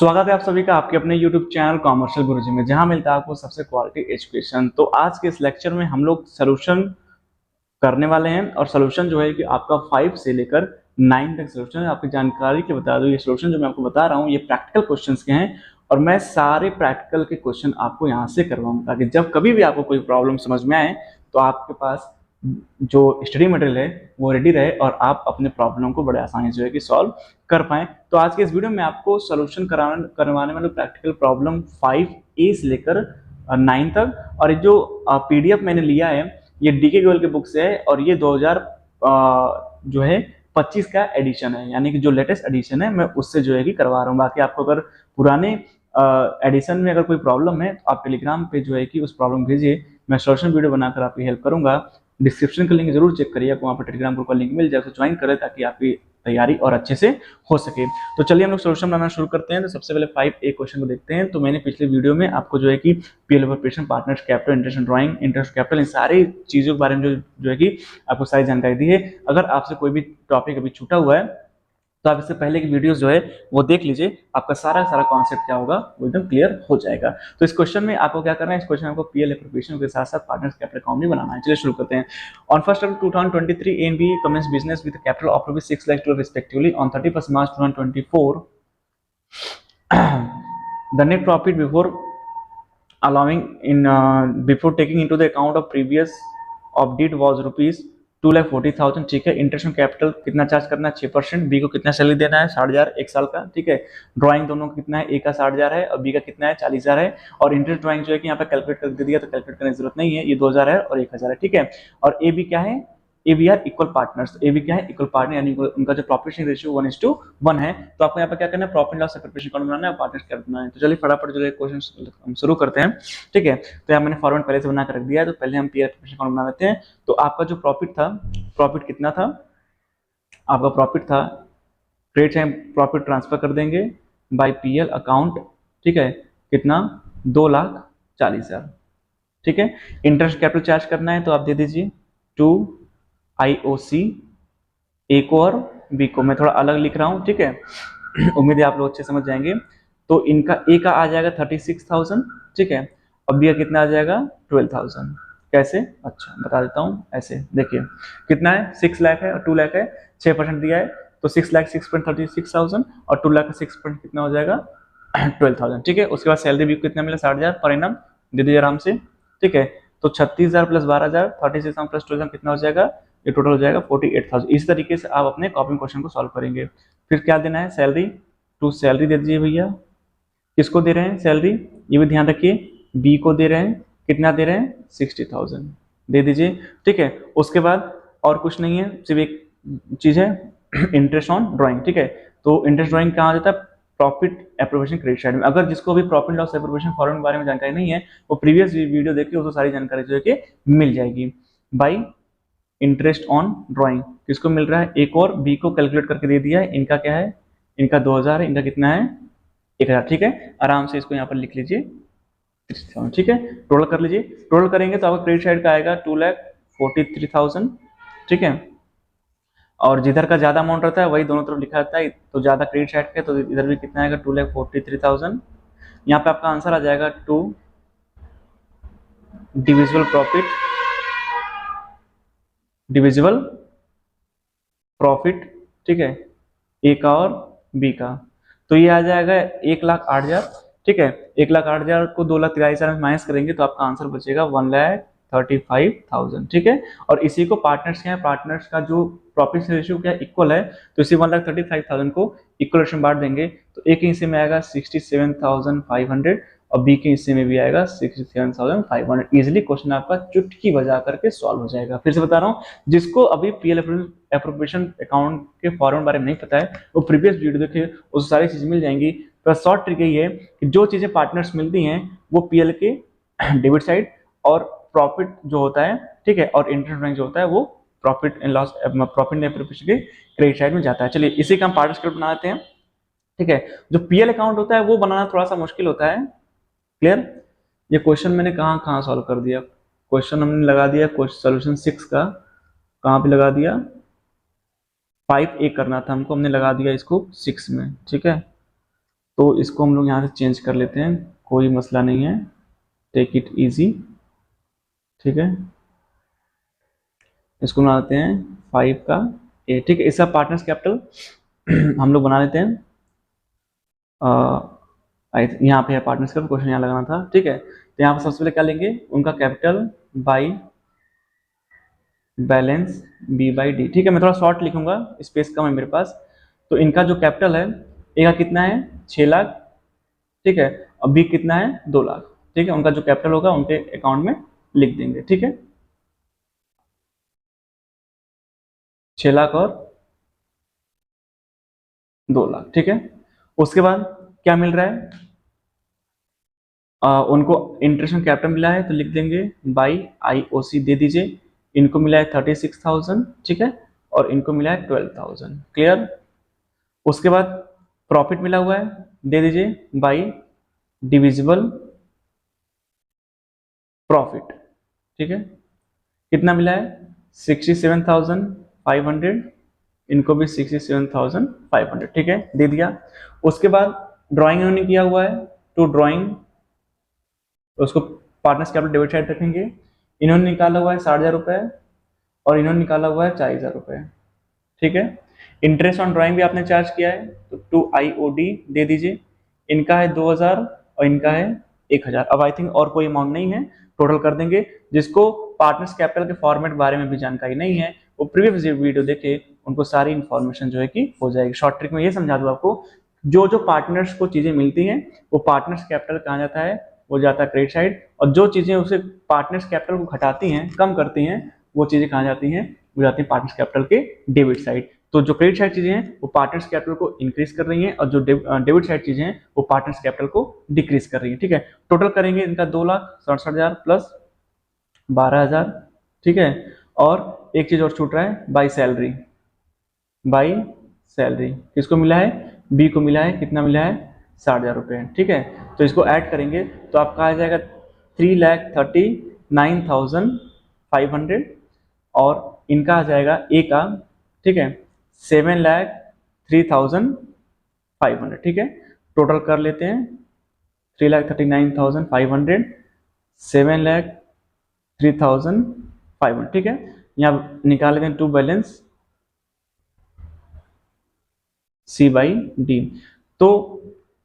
स्वागत है आप सभी का आपके अपने YouTube चैनल कॉमर्शियल गुरुजी में, जहां मिलता है आपको सबसे क्वालिटी एजुकेशन। तो आज के इस लेक्चर में हम लोग सोल्यूशन करने वाले हैं और सोल्यूशन जो है कि आपका 5 से लेकर 9 तक सोल्यूशन है। आपकी जानकारी के बता दूं, ये सोल्यूशन जो मैं आपको बता रहा हूं ये प्रैक्टिकल क्वेश्चंस के हैं और मैं सारे प्रैक्टिकल के क्वेश्चन आपको यहां से करवाऊंगा ताकि जब कभी भी आपको कोई प्रॉब्लम समझ में आए तो आपके पास जो स्टडी मटेरियल है वो रेडी रहे और आप अपने प्रॉब्लम को बड़े आसानी से जो है कि सॉल्व कर पाएं। तो आज के इस वीडियो में आपको सोल्यूशन करवाने वाले प्रैक्टिकल प्रॉब्लम 5A से लेकर 9 तक, और जो पीडीएफ मैंने लिया है ये डीके गोयल के बुक से है और ये 2000 जो है 25 का एडिशन है, यानी कि जो लेटेस्ट एडिशन है मैं उससे जो है कि करवा रहा हूँ। बाकी आपको अगर पुराने एडिशन में अगर कोई प्रॉब्लम है तो आप टेलीग्राम पे जो है कि उस प्रॉब्लम भेजिए, मैं सोल्यूशन वीडियो बनाकर आपकी हेल्प करूंगा। डिस्क्रिप्शन का लिंक जरूर चेक करिए, आपको वहाँ पर टेलीग्राम ग्रुप का लिंक मिल जाए, उसे ज्वाइन करें ताकि आपकी तैयारी और अच्छे से हो सके। तो चलिए हम लोग सोल्यूशन बनाना शुरू करते हैं। तो सबसे पहले 5A क्वेश्चन को देखते हैं। तो मैंने पिछले वीडियो में आपको जो है कि PL preparation, partners capital, interest drawing, interest capital, इन सारी चीजों के बारे में जो है कि आपको सारी जानकारी दी है। अगर आपसे कोई भी टॉपिक अभी छूटा हुआ है तो आप इससे पहले की वीडियोस जो है वो देख लीजिए, आपका सारा सारा कॉन्सेप्ट क्या होगा वो एकदम क्लियर हो जाएगा। तो इस क्वेश्चन में आपको क्या करना है, इस क्वेश्चन में आपको पीएल प्रिपरेशन के साथ साथ पार्टनर्स कैपिटल अकाउंट भी बनाना है। चलिए शुरू करते हैं। On 1 April 2023 A and B commenced business with a capital of rupees 6 lakh 12 respectively. On 31st March 2024 the net profit before taking into the account of previous of did was rupees 2,40,000। ठीक है। Interest on capital कितना charge करना है, 6%। B को कितना salary देना है, 60,000 एक साल का। ठीक है। ड्राइंग दोनों का कितना है, ए का 60,000 है और बी का कितना है, 40,000 है। और इंटरेस्ट ड्राइंग जो है कि यहाँ पे कैलकुलेट कर दे दिया तो कैलकुलेट करने की जरूरत नहीं है, ये 2,000 है और 1,000 है। ठीक है। और ए बी क्या है, A B are equal partners. A B क्या है, इक्वल पार्टनर, यानी उनका जो प्रॉफिट शेयरिंग रेशियो 1:1 है। तो आपको यहाँ पे क्या करना है, प्रॉफिट लॉस प्रिपरेशन अकाउंट बनाना है, पार्टनर्स कैपिटल बनाना है। तो चलिए फटाफट जो है क्वेश्चन हम शुरू करते हैं। ठीक है। तो यहाँ मैंने फॉर्मेट पहले से बना कर रख दिया है, तो पहले हम पीआर प्रिपरेशन अकाउंट बना लेते हैं। तो आपका जो प्रॉफिट था, प्रॉफिट कितना था, आपका प्रॉफिट था, क्रेडिट है, प्रॉफिट ट्रांसफर कर देंगे बाय पीएल अकाउंट। ठीक है। कितना, 2,40,000। ठीक है। इंटरेस्ट कैपिटल चार्ज करना है तो आप दे दीजिए 2 IOC। ए को और बी को मैं थोड़ा अलग लिख रहा हूँ। ठीक है। उम्मीद है आप लोग अच्छे समझ जाएंगे। तो इनका ए का आ जाएगा 36,000। ठीक है। और बी का कितना आ जाएगा, 12,000। कैसे, अच्छा बता देता हूँ। ऐसे देखिए कितना है, 6 लाख है और 2 लाख है, 6% दिया है तो 6 लाख 6,36,000 और 2 लाख का 6% कितना हो जाएगा, 12,000। ठीक है। उसके बाद सैलरी भी कितना मिला, 60,000 पर एनम दे दीजिए आराम से। ठीक है। तो 36,000 प्लस 12,000, 36,000 प्लस 12,000 कितना हो जाएगा, ये टोटल हो जाएगा 48,000। इस तरीके से आप अपने कॉपी क्वेश्चन को सॉल्व करेंगे। फिर क्या देना है, सैलरी टू सैलरी दे दीजिए भैया। किसको दे रहे हैं सैलरी, ये भी ध्यान रखिए, बी को दे रहे हैं, कितना दे रहे हैं, 60,000 दे दीजिए। ठीक है। उसके बाद और कुछ नहीं है, सिर्फ एक चीज है, इंटरेस्ट ऑन ड्राइंग। ठीक है। तो इंटरेस्ट ड्राइंग कहाँ आ जाता है, प्रॉफिट एप्रोप्रिएशन क्रेडिट साइड में। अगर जिसको भी प्रॉफिट लॉस एप्रोप्रिएशन फॉर्मूले के बारे में जानकारी नहीं है वो प्रीवियस वीडियो देखिए, उसको सारी जानकारी जो है कि मिल जाएगी। बाई इंटरेस्ट ऑन ड्राइंग किसको मिल रहा है, एक और बी को कैलकुलेट करके दे दिया है। इनका क्या है, इनका 2,000 है, इनका कितना है, 1,000। ठीक है। आराम से इसको यहाँ पर लिख लीजिए। ठीक है। टोटल कर लीजिए, टोटल करेंगे तो आपका क्रेडिट साइड का आएगा 2,43,000। ठीक है। और जिधर का ज्यादा अमाउंट रहता है वही दोनों तरफ लिखा रहता है, तो ज्यादा क्रेडिट साइड का तो इधर भी कितना आएगा, 2,43,000। यहाँ पे आपका आंसर आ जाएगा 2 डिविजिबल प्रॉफिट, डिविजिबल प्रॉफिट। ठीक है। ए का और बी का, तो ये आ जाएगा 1,08,000। ठीक है। 1,08,000 को 2,43,000 में माइनस करेंगे तो आपका आंसर बचेगा 1,35,000। ठीक है। और इसी को पार्टनर्स क्या है, पार्टनर्स का जो प्रॉफिट रेशियो क्या इक्वल है, तो इसी 1,35,000 को इक्वल रेशियो में बांट देंगे तो एक के हिस्से में आएगा 67,500 और बी के हिस्से में भी आएगा 67,500। इजिली क्वेश्चन आपका चुटकी बजा करके सॉल्व हो जाएगा। फिर से बता रहा हूँ, जिसको अभी पीएल एप्रोप्रिएशन अकाउंट के फॉर्मूले बारे में नहीं पता है वो प्रीवियस वीडियो देखिए, उसको सारी चीजें मिल जाएंगी। तो शॉर्ट ट्रिक यही है कि जो चीजें पार्टनर्स मिलती हैं वो पीएल के डेबिट साइड और प्रॉफिट जो होता है, ठीक है, और इंटरेस्ट बैंक जो होता है वो profit and loss, profit and profit के क्रेडिट साइड में जाता है। चलिए इसी का हम पार्टनर स्क्रिप्ट बना लेते हैं। ठीक है। जो पीएल अकाउंट होता है वो बनाना थोड़ा सा मुश्किल होता है। क्लियर। ये क्वेश्चन मैंने कहाँ कहाँ सॉल्व कर दिया, क्वेश्चन हमने लगा दिया सोल्यूशन 6 का, कहाँ पे लगा दिया, 5A करना था हमको, हमने लगा दिया इसको 6 में। ठीक है। तो इसको हम लोग यहाँ से चेंज कर लेते हैं, कोई मसला नहीं है, टेक इट इजी। ठीक है, इसको बनाते हैं 5 का ए। ठीक है, इसका पार्टनर्स कैपिटल हम लोग बना लेते हैं। यहाँ पे है पार्टनर्स कैपिटल, क्वेश्चन यहाँ लगाना था। ठीक है, तो यहाँ पर सबसे पहले क्या लेंगे, उनका capital by balance B by D. ठीक है, मैं थोड़ा शॉर्ट लिखूंगा, स्पेस कम है मेरे पास। तो इनका जो कैपिटल है, ए का कितना है 6 लाख। ठीक है, और बी कितना है 2 लाख। ठीक है, उनका जो कैपिटल होगा उनके अकाउंट में लिख देंगे। ठीक है, 6 लाख और 2 लाख। ठीक है, उसके बाद क्या मिल रहा है, उनको इंटरेस्ट ऑन कैपिटल मिला है तो लिख देंगे बाई आईओसी दे दीजिए। इनको मिला है 36,000। ठीक है, और इनको मिला है 12,000। क्लियर। उसके बाद प्रॉफिट मिला हुआ है, दे दीजिए बाई डिविजिबल प्रॉफिट। ठीक है, कितना मिला है 67,500। इनको भी 67,500। ठीक है, दे दिया। उसके बाद ड्राइंग इन्होंने किया हुआ है, टू ड्राइंग, उसको पार्टनर्स कैपिटल डेबिट साइड रखेंगे। इन्होंने निकाला हुआ है 60,000 रुपए और इन्होंने निकाला हुआ है 40,000 रुपए। ठीक है, इंटरेस्ट ऑन ड्राइंग भी आपने चार्ज किया है तो 2IOD दे दीजिए। इनका है 2,000 और इनका है 1,000। अब आई थिंक और कोई अमाउंट नहीं है, टोटल कर देंगे। जिसको पार्टनर्स कैपिटल के फॉर्मेट बारे में भी जानकारी नहीं है, वो प्रीवियस वीडियो देखे, उनको सारी इंफॉर्मेशन जो है कि हो जाएगी। शॉर्ट ट्रिक में ये समझा दूं आपको, जो जो पार्टनर्स को चीजें मिलती हैं वो पार्टनर्स कैपिटल कहा जाता है, वो जाता है क्रेडिट साइड। और जो चीजें उसे पार्टनर्स कैपिटल को घटाती हैं, कम करती हैं, वो चीजें कहा जाती हैं, वो जाती है पार्टनर्स कैपिटल के डेबिट साइड। तो जो क्रेडिट साइड चीजें हैं वो पार्टनर्स कैपिटल को इंक्रीज कर रही हैं और जो डेबिट साइड चीजें हैं वो पार्टनर्स कैपिटल को डिक्रीज कर रही हैं। ठीक है, टोटल करेंगे इनका 2,67,000 प्लस 12,000। ठीक है, और एक चीज और छूट रहा है, बाई सैलरी। बाई सैलरी किसको मिला है, बी को मिला है, कितना मिला है 60,000 रुपये। ठीक है, तो इसको ऐड करेंगे तो आपका आ जाएगा 3,39,500 और इनका आ जाएगा ए का, ठीक है 7,03,500। ठीक है, टोटल कर लेते हैं 3,39,500 7,03,500। ठीक है, यहाँ निकाल लेते हैं to balance C by D. तो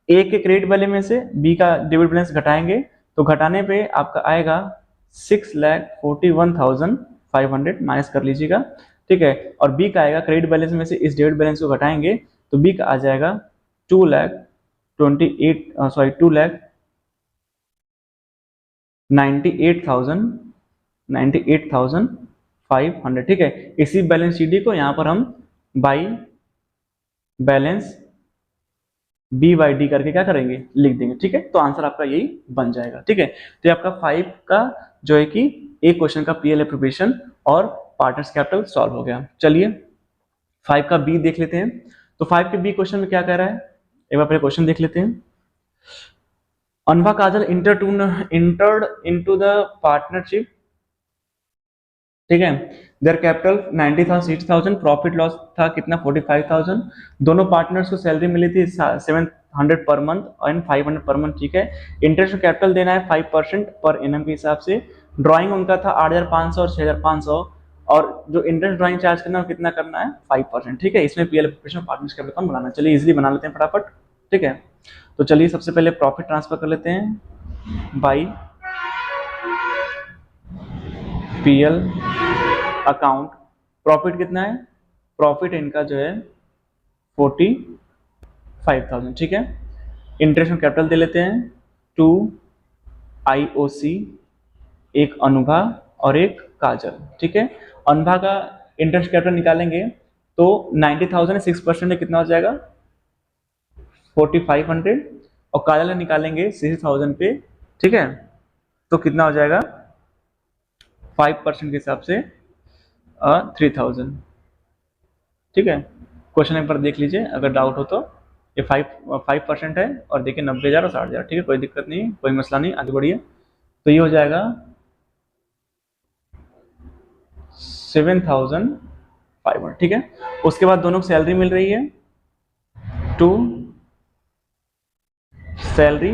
ए के क्रेडिट वाले में से बी का डेबिट बैलेंस घटाएंगे तो घटाने पे आपका आएगा 6,41,500 माइनस कर लीजिएगा। ठीक है, और बी का आएगा क्रेडिट बैलेंस में से इस डेबिट बैलेंस को घटाएंगे तो बी का आ जाएगा 2,98,500। ठीक है, इसी बैलेंस शीट को यहाँ पर हम by balance B by D करके क्या करेंगे, लिख देंगे। ठीक है, तो आंसर आपका यही बन जाएगा। ठीक है, तो आपका 5 का जो है कि एक क्वेश्चन का पीएल एप्रोप्रिएशन और पार्टनर्स कैपिटल सॉल्व हो गया। चलिए 5 का बी देख लेते हैं। तो 5 के बी क्वेश्चन में क्या कह रहा है, एक बार पहले क्वेश्चन देख लेते हैं। अनवा काजल इंटर्ड इनटू द पार्टनरशिप। ठीक है, देयर कैपिटल 90,000 60,000, प्रॉफिट लॉस था कितना 45,000। दोनों पार्टनर्स को सैलरी मिली थी 700 per month and 500 per month. ठीक है, इंटरेस्ट कैपिटल देना है 5% पर एनम के हिसाब से। ड्राइंग उनका था 8,500 और 6,500 और जो इंटरेस्ट ड्राइंग चार्ज करना है कितना करना है 5%। ठीक है, इसमें पीएल एप्लीकेशन पार्टनर्स कैपिटल कम बनाना। चलिए इजिली बना लेते हैं फटाफट। ठीक है, तो चलिए सबसे पहले प्रॉफिट ट्रांसफर कर लेते हैं बाई पीएल अकाउंट। प्रॉफिट कितना है, प्रॉफिट इनका जो है 45,000। ठीक है, इंटरेस्ट में कैपिटल दे लेते हैं 2IOC, एक अनुभा और एक काजल। ठीक है, अनुभा का इंटरेस्ट कैपिटल निकालेंगे तो 90,000 6% में कितना हो जाएगा 4,500 और काजल निकालेंगे 60,000 पे। ठीक है, तो कितना हो जाएगा 5% के हिसाब से 3,000। ठीक है, क्वेश्चन एक बार देख लीजिए अगर डाउट हो तो। ये 5% है और देखिए 90,000 और 60,000। ठीक है, कोई दिक्कत नहीं, कोई मसला नहीं, आगे बढ़िए। तो ये हो जाएगा 7,500। ठीक है, उसके बाद दोनों को सैलरी मिल रही है सैलरी,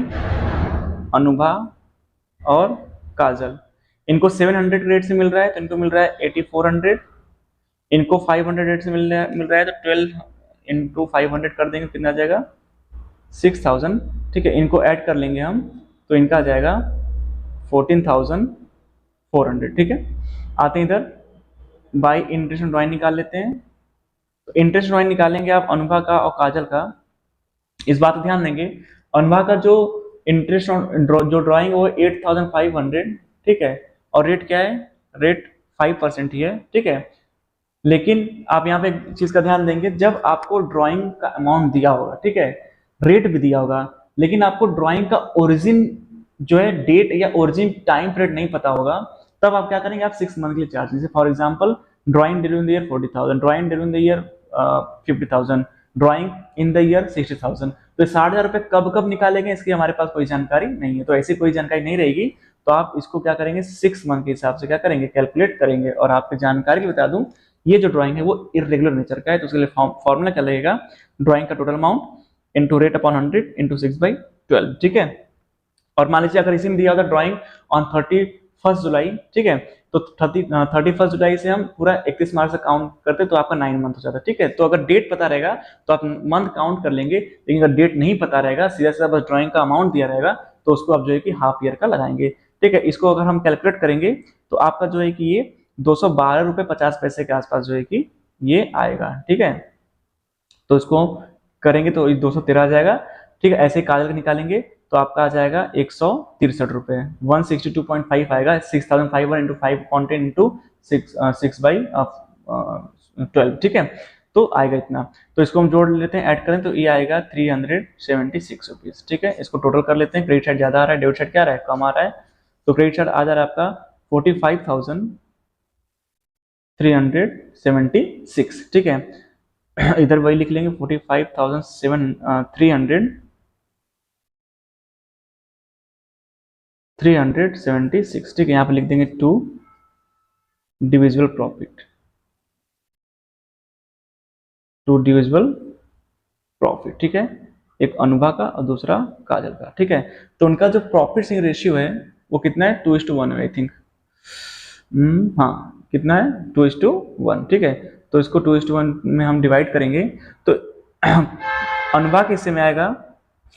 अनुभा और काजल, इनको 700 रेट से मिल रहा है तो इनको मिल रहा है 8400, इनको 500 रेट से मिल रहा है तो 12 इंटू 500 कर देंगे, कितना आ जाएगा 6000, ठीक है। इनको ऐड कर लेंगे हम तो इनका आ जाएगा 14400, ठीक है। आते हैं इधर, बाई इंटरेस्ट ड्राइंग निकाल लेते हैं। तो इंटरेस्ट ड्राइंग निकालेंगे आप अनुभा का और काजल का। इस बात का ध्यान देंगे, अनुभा का जो इंटरेस्ट जो ड्राइंग वो 8500, ठीक है, और रेट क्या है, रेट 5% ही है, ठीक है। लेकिन आप यहाँ पे एक चीज का ध्यान देंगे, जब आपको ड्राइंग का अमाउंट दिया होगा, ठीक है, रेट भी दिया होगा, लेकिन आपको ड्राइंग का ओरिजिन जो है डेट या ओरिजिन टाइम पीरियड नहीं पता होगा, तब आप क्या करेंगे, आप 6 मंथ के लिए चार्ज, जैसे for example drawing during the year 40,000, drawing during the year 50,000, drawing in the year 60,000। तो 60,000 रुपए कब कब निकालेंगे इसकी हमारे पास कोई जानकारी नहीं है, तो ऐसी कोई जानकारी नहीं रहेगी, तो आप इसको क्या करेंगे 6 मंथ के हिसाब से क्या करेंगे, कैलकुलेट करेंगे। और आपकी जानकारी बता दूं, ये जो ड्राइंग है वो इरेगुलर नेचर का है, तो उसके लिए फॉर्मूला क्या लगेगा, ड्राइंग का total amount into rate upon 100 into 6/12, ठीक है। और मान लीजिए अगर इसी में दिया होता ड्राइंग ऑन 31 जुलाई, ठीक है, तो 31 जुलाई से हम पूरा 31 मार्च से काउंट करते तो आपका 9 मंथ हो जाता, ठीक है। तो अगर डेट पता रहेगा तो आप मंथ काउंट कर लेंगे, लेकिन अगर डेट नहीं पता रहेगा, सीधा सीधा बस ड्राइंग का अमाउंट दिया रहेगा, तो उसको आप जो है कि हाफ ईयर का लगाएंगे, ठीक है। इसको अगर हम कैलकुलेट करेंगे तो आपका जो है कि ये 212.50 रुपए के आसपास जो है कि ये आएगा, ठीक है। तो इसको करेंगे तो 213 आ जाएगा, ठीक है। ऐसे काजल का निकालेंगे तो आपका आ जाएगा 163 रुपए, 162.5 आएगा, 6500 इंटू 5 इंटू 6/12, ठीक है। तो आएगा इतना, तो इसको हम जोड़ लेते हैं, ऐड करें तो ये आएगा 376 रुपीज, ठीक है। इसको टोटल कर लेते हैं, क्रेडिट साइड ज्यादा आ रहा है, डेबिट साइड क्या आ रहा है, कम आ रहा है, तो क्रेडिट साइड आ जा रहा है आपका 45,376, ठीक है। इधर वही लिख लेंगे 45,376, ठीक है। यहाँ पे लिख देंगे 2 डिविजिबल प्रॉफिट, 2 डिविजिबल प्रॉफिट, ठीक है। एक अनुभा का और दूसरा काजल का, ठीक है। तो उनका जो प्रॉफिट शेयरिंग रेशियो है वो कितना है, 2:1 है आई थिंक, हाँ कितना है 2:1, ठीक है। तो इसको 2:1 में हम डिवाइड करेंगे तो अनुभा के हिस्से में आएगा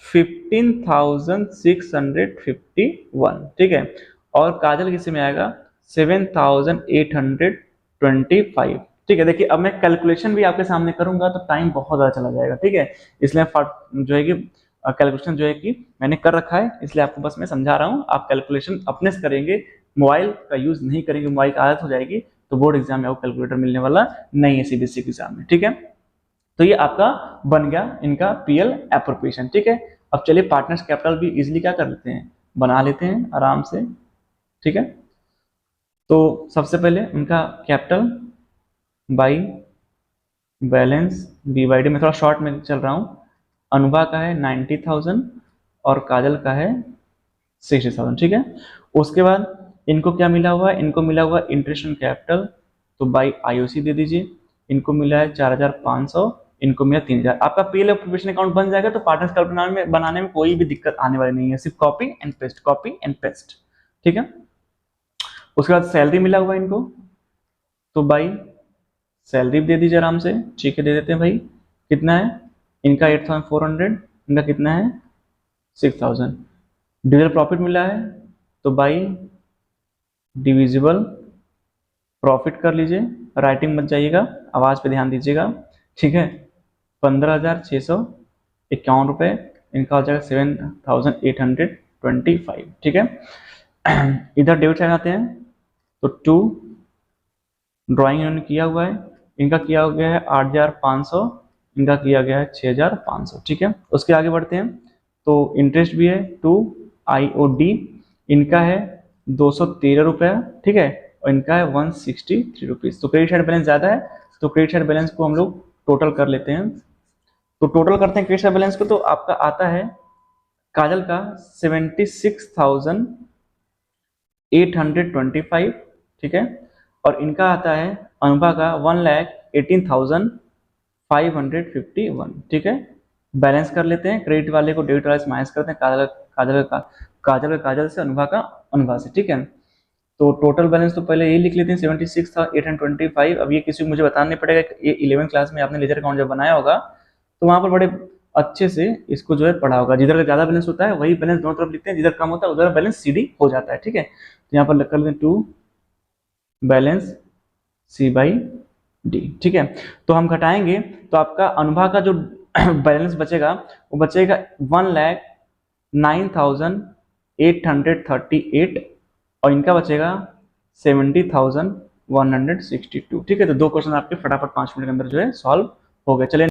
15,651, ठीक है, और काजल के हिस्से में आएगा 7,825, ठीक है। देखिए अब मैं कैलकुलेशन भी आपके सामने करूंगा तो टाइम बहुत ज़्यादा चला जाएगा, ठीक है, इसलिए जो है कि कैलकुलेशन जो है कि मैंने कर रखा है, इसलिए आपको बस मैं समझा रहा हूँ, आप कैलकुलेशन अपने से करेंगे, मोबाइल का यूज नहीं करेंगे, मोबाइल की आदत हो जाएगी तो बोर्ड एग्जाम में आपको कैलकुलेटर मिलने वाला नहीं है सीबीएसई के एग्जाम में, ठीक है। तो ये आपका बन गया इनका पीएल एप्रोप्रिएशन, ठीक है। अब चलिए पार्टनर्स कैपिटल भी इजीली क्या कर लेते हैं, बना लेते हैं आराम से, ठीक है। तो सबसे पहले उनका कैपिटल बाई बैलेंस BYD, में थोड़ा शॉर्ट में चल रहा हूँ, अनुभा का है 90,000 और काजल का है 60,000, ठीक है। उसके बाद इनको क्या मिला हुआ है, इनको मिला हुआ इंटरेस्ट ऑन कैपिटल, तो बाई IOC दे दीजिए, इनको मिला है 4,500, इनको मिला 3,000। आपका पीएल एप्रोप्रिएशन अकाउंट बन जाएगा, तो पार्टनर्स कैपिटल बनाने में कोई भी दिक्कत आने वाली नहीं है, सिर्फ copy and paste, copy and paste, ठीक है। उसके बाद सैलरी मिला हुआ है इनको, तो बाई सैलरी दे दीजिए आराम से, ठीक है, दे देते हैं भाई, कितना है इनका 8,400, इनका कितना है 6,000। डिविजिबल प्रॉफिट मिला है तो बाई डिविजिबल प्रॉफिट कर लीजिए, राइटिंग मत जाइएगा, आवाज पे ध्यान दीजिएगा, ठीक है। 15,651 रुपए, इनका हो जाएगा 7,825, ठीक है। इधर डेबिट साइड आते हैं तो 2 ड्राइंग इन्होंने किया हुआ है, इनका किया हो गया है 8,500, इनका किया गया है 6,500, ठीक है। उसके आगे बढ़ते हैं तो इंटरेस्ट भी है 2 IOD, इनका है 213 रुपया, ठीक है, और इनका है 163 रुपीज। तो क्रेडिट साइड बैलेंस ज्यादा है, तो क्रेडिट साइड बैलेंस को हम लोग टोटल कर लेते हैं, तो टोटल करते हैं क्रेडिट साइड बैलेंस को, तो आपका आता है काजल का 76,825, ठीक है, और इनका आता है अनुभा का 1,18,551, ठीक है। बैलेंस कर लेते हैं, क्रेडिट वाले को डेबिट वाले से माइनस करते हैं, काजल से, अनुभा का अनुभा से, ठीक है। तो टोटल बैलेंस तो पहले यही लिख लेते हैं, 76 था, 825। अब ये किसी को मुझे बताना नहीं पड़ेगा, ये 11 क्लास में आपने लेजर अकाउंट जब बनाया होगा तो वहां पर बड़े अच्छे से इसको जो है पढ़ा होगा। जिधर ज्यादा बैलेंस होता है वही बैलेंस दोनों तरफ लिखते हैं, जिधर कम होता है उधर बैलेंस सीडी हो जाता है, ठीक है। तो यहाँ पर कर लेते हैं 2 बैलेंस सी बाई डी, ठीक है। तो हम घटाएंगे तो आपका अनुभा का जो बैलेंस बचेगा वो बचेगा 1,09,838 और इनका बचेगा 70,162, ठीक है। तो दो क्वेश्चन आपके फटाफट 5 मिनट के अंदर जो है सॉल्व हो गए। चलिए